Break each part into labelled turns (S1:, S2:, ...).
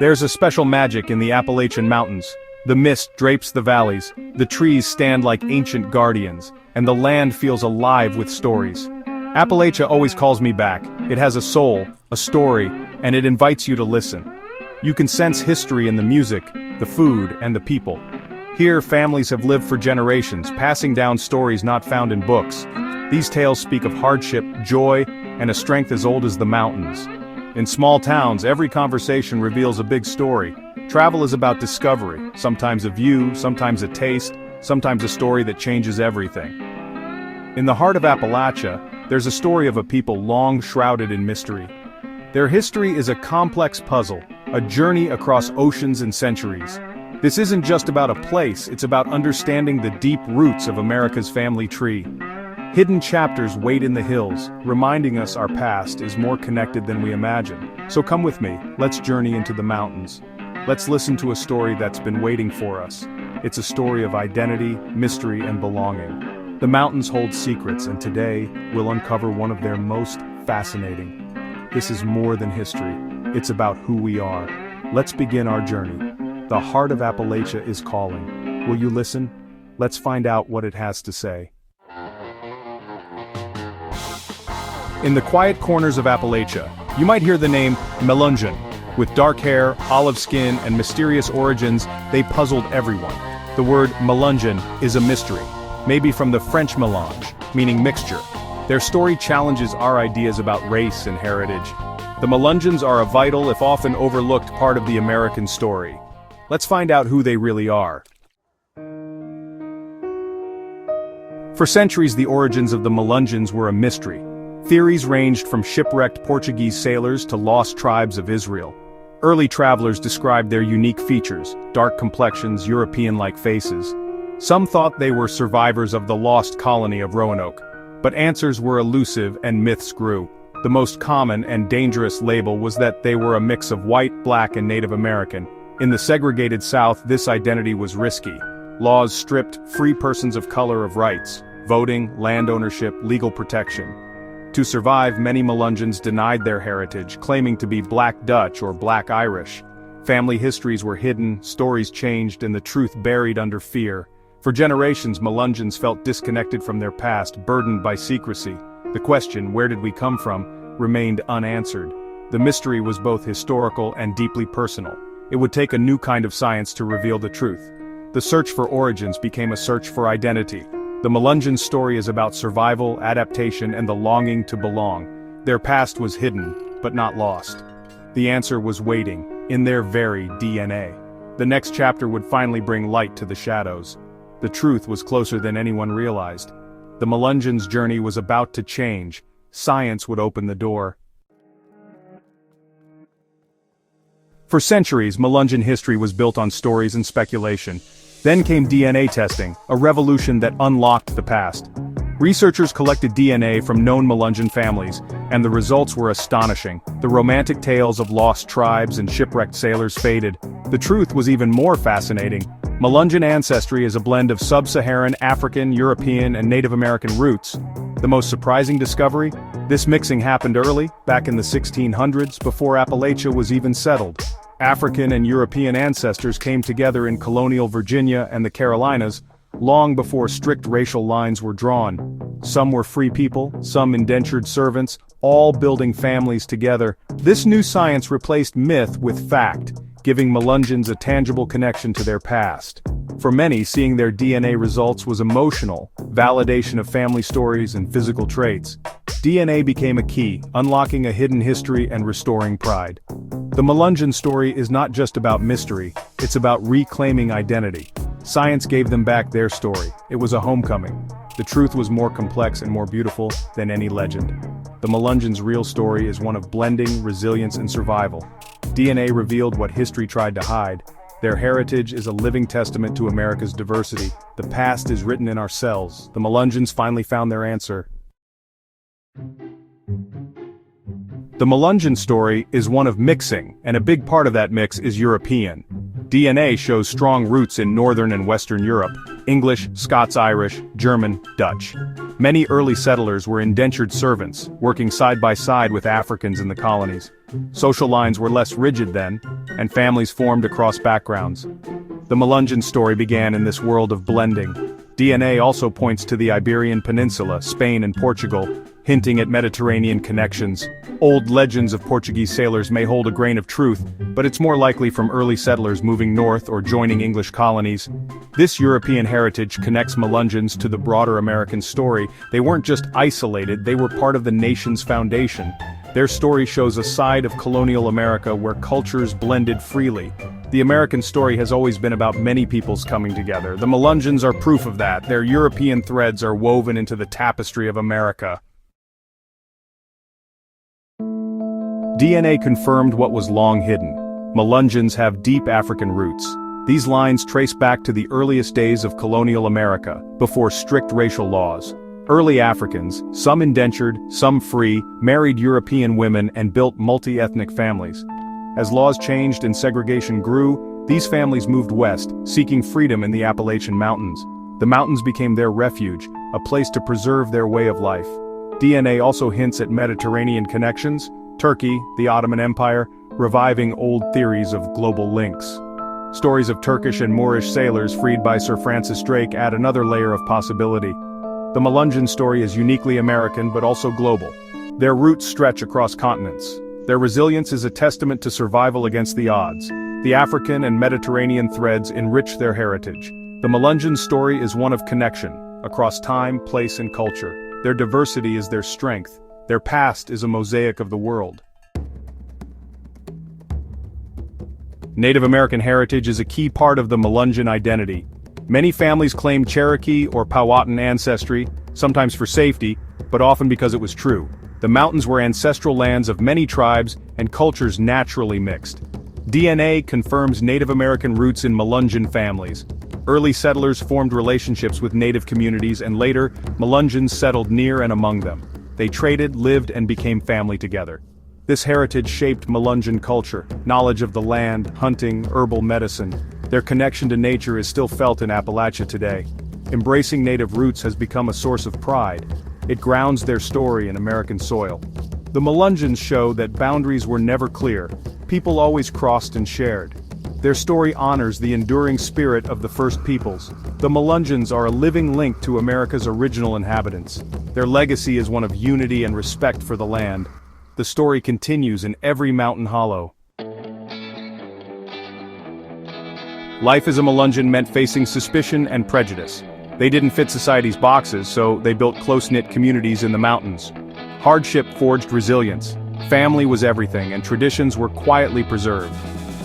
S1: There's a special magic in the Appalachian Mountains. The mist drapes the valleys, the trees stand like ancient guardians, and the land feels alive with stories. Appalachia always calls me back. It has a soul, a story, and it invites you to listen. You can sense history in the music, the food, and the people. Here, families have lived for generations, passing down stories not found in books. These tales speak of hardship, joy, and a strength as old as the mountains. In small towns, every conversation reveals a big story. Travel is about discovery, sometimes a view, sometimes a taste, sometimes a story that changes everything. In the heart of Appalachia, there's a story of a people long shrouded in mystery. Their history is a complex puzzle, a journey across oceans and centuries. This isn't just about a place, it's about understanding the deep roots of America's family tree. Hidden chapters wait in the hills, reminding us our past is more connected than we imagine. So come with me, let's journey into the mountains. Let's listen to a story that's been waiting for us. It's a story of identity, mystery, and belonging. The mountains hold secrets, and today, we'll uncover one of their most fascinating. This is more than history. It's about who we are. Let's begin our journey. The heart of Appalachia is calling. Will you listen? Let's find out what it has to say. In the quiet corners of Appalachia, you might hear the name Melungeon. With dark hair, olive skin, and mysterious origins, they puzzled everyone. The word Melungeon is a mystery, maybe from the French mélange, meaning mixture. Their story challenges our ideas about race and heritage. The Melungeons are a vital, if often overlooked, part of the American story. Let's find out who they really are. For centuries, the origins of the Melungeons were a mystery. Theories ranged from shipwrecked Portuguese sailors to lost tribes of Israel. Early travelers described their unique features, dark complexions, European-like faces. Some thought they were survivors of the lost colony of Roanoke. But answers were elusive and myths grew. The most common and dangerous label was that they were a mix of white, black, and Native American. In the segregated South, this identity was risky. Laws stripped free persons of color of rights, voting, land ownership, legal protection. To survive, many Melungeons denied their heritage, claiming to be Black Dutch or Black Irish. Family histories were hidden, stories changed, and the truth buried under fear. For generations, Melungeons felt disconnected from their past, burdened by secrecy. The question, where did we come from, remained unanswered. The mystery was both historical and deeply personal. It would take a new kind of science to reveal the truth. The search for origins became a search for identity. The Melungeon story is about survival, adaptation, and the longing to belong. Their past was hidden, but not lost. The answer was waiting, in their very DNA. The next chapter would finally bring light to the shadows. The truth was closer than anyone realized. The Melungeons' journey was about to change. Science would open the door. For centuries, Melungeon history was built on stories and speculation. Then came DNA testing, a revolution that unlocked the past. Researchers collected DNA from known Melungeon families, and the results were astonishing. The romantic tales of lost tribes and shipwrecked sailors faded. The truth was even more fascinating. Melungeon ancestry is a blend of sub-Saharan, African, European, and Native American roots. The most surprising discovery? This mixing happened early, back in the 1600s, before Appalachia was even settled. African and European ancestors came together in colonial Virginia and the Carolinas, long before strict racial lines were drawn. Some were free people, some indentured servants, all building families together. This new science replaced myth with fact, giving Melungeons a tangible connection to their past. For many, seeing their DNA results was emotional, validation of family stories and physical traits. DNA became a key, unlocking a hidden history and restoring pride. The Melungeon story is not just about mystery, it's about reclaiming identity. Science gave them back their story. It was a homecoming. The truth was more complex and more beautiful than any legend. The Melungeons' real story is one of blending, resilience, and survival. DNA revealed what history tried to hide. Their heritage is a living testament to America's diversity. The past is written in our cells. The Melungeons finally found their answer. The Melungeon story is one of mixing, and a big part of that mix is European. DNA shows strong roots in Northern and Western Europe: English, Scots-Irish, German, Dutch. Many early settlers were indentured servants, working side by side with Africans in the colonies. Social lines were less rigid then, and families formed across backgrounds. The Melungeon story began in this world of blending. DNA also points to the Iberian Peninsula, Spain and Portugal, hinting at Mediterranean connections. Old legends of Portuguese sailors may hold a grain of truth, but it's more likely from early settlers moving north or joining English colonies. This European heritage connects Melungeons to the broader American story. They weren't just isolated, they were part of the nation's foundation. Their story shows a side of colonial America where cultures blended freely. The American story has always been about many peoples coming together. The Melungeons are proof of that. Their European threads are woven into the tapestry of America. DNA confirmed what was long hidden. Melungeons have deep African roots. These lines trace back to the earliest days of colonial America, before strict racial laws. Early Africans, some indentured, some free, married European women and built multi-ethnic families. As laws changed and segregation grew, these families moved west, seeking freedom in the Appalachian Mountains. The mountains became their refuge, a place to preserve their way of life. DNA also hints at Mediterranean connections, Turkey, the Ottoman Empire, reviving old theories of global links. Stories of Turkish and Moorish sailors freed by Sir Francis Drake add another layer of possibility. The Melungeon story is uniquely American but also global. Their roots stretch across continents. Their resilience is a testament to survival against the odds. The African and Mediterranean threads enrich their heritage. The Melungeon story is one of connection, across time, place and culture. Their diversity is their strength. Their past is a mosaic of the world. Native American heritage is a key part of the Melungeon identity. Many families claim Cherokee or Powhatan ancestry, sometimes for safety, but often because it was true. The mountains were ancestral lands of many tribes and cultures naturally mixed. DNA confirms Native American roots in Melungeon families. Early settlers formed relationships with native communities and later, Melungeons settled near and among them. They traded, lived, and became family together. This heritage shaped Melungeon culture, knowledge of the land, hunting, herbal medicine. Their connection to nature is still felt in Appalachia today. Embracing native roots has become a source of pride. It grounds their story in American soil. The Melungeons show that boundaries were never clear. People always crossed and shared. Their story honors the enduring spirit of the first peoples. The Melungeons are a living link to America's original inhabitants. Their legacy is one of unity and respect for the land. The story continues in every mountain hollow. Life as a Melungeon meant facing suspicion and prejudice. They didn't fit society's boxes, so they built close-knit communities in the mountains. Hardship forged resilience. Family was everything, and traditions were quietly preserved.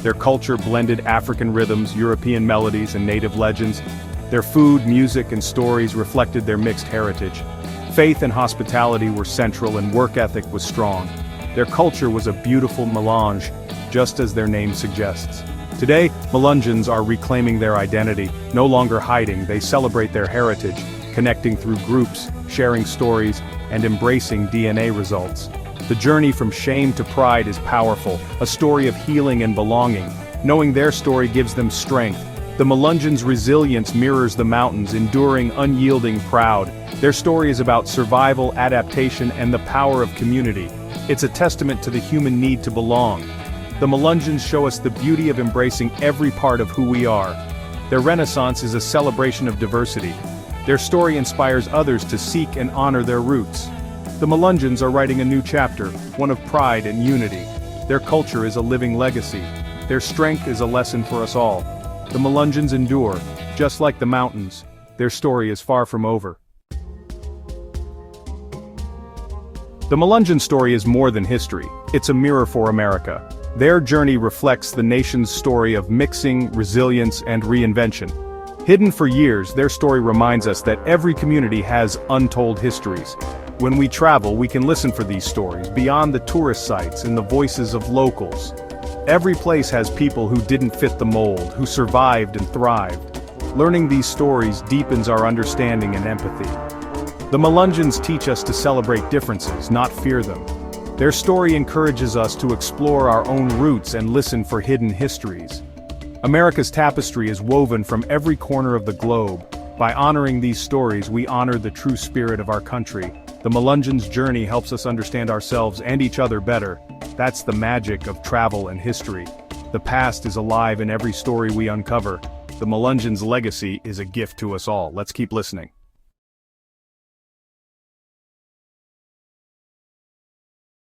S1: Their culture blended African rhythms, European melodies, and native legends. Their food, music, and stories reflected their mixed heritage. Faith and hospitality were central, and work ethic was strong. Their culture was a beautiful melange, just as their name suggests. Today, Melungeons are reclaiming their identity, no longer hiding. They celebrate their heritage, connecting through groups, sharing stories, and embracing DNA results. The journey from shame to pride is powerful, a story of healing and belonging. Knowing their story gives them strength. The Melungeons' resilience mirrors the mountains, enduring, unyielding, proud. Their story is about survival, adaptation, and the power of community. It's a testament to the human need to belong. The Melungeons show us the beauty of embracing every part of who we are. Their renaissance is a celebration of diversity. Their story inspires others to seek and honor their roots. The Melungeons are writing a new chapter, one of pride and unity. Their culture is a living legacy. Their strength is a lesson for us all. The Melungeons endure, just like the mountains. Their story is far from over. The Melungeon story is more than history. It's a mirror for America. Their journey reflects the nation's story of mixing, resilience, and reinvention. Hidden for years, their story reminds us that every community has untold histories. When we travel, we can listen for these stories, beyond the tourist sites and the voices of locals. Every place has people who didn't fit the mold, who survived and thrived. Learning these stories deepens our understanding and empathy. The Melungeons teach us to celebrate differences, not fear them. Their story encourages us to explore our own roots and listen for hidden histories. America's tapestry is woven from every corner of the globe. By honoring these stories, we honor the true spirit of our country. The Melungeons' journey helps us understand ourselves and each other better. That's the magic of travel and history. The past is alive in every story we uncover. The Melungeons' legacy is a gift to us all. Let's keep listening.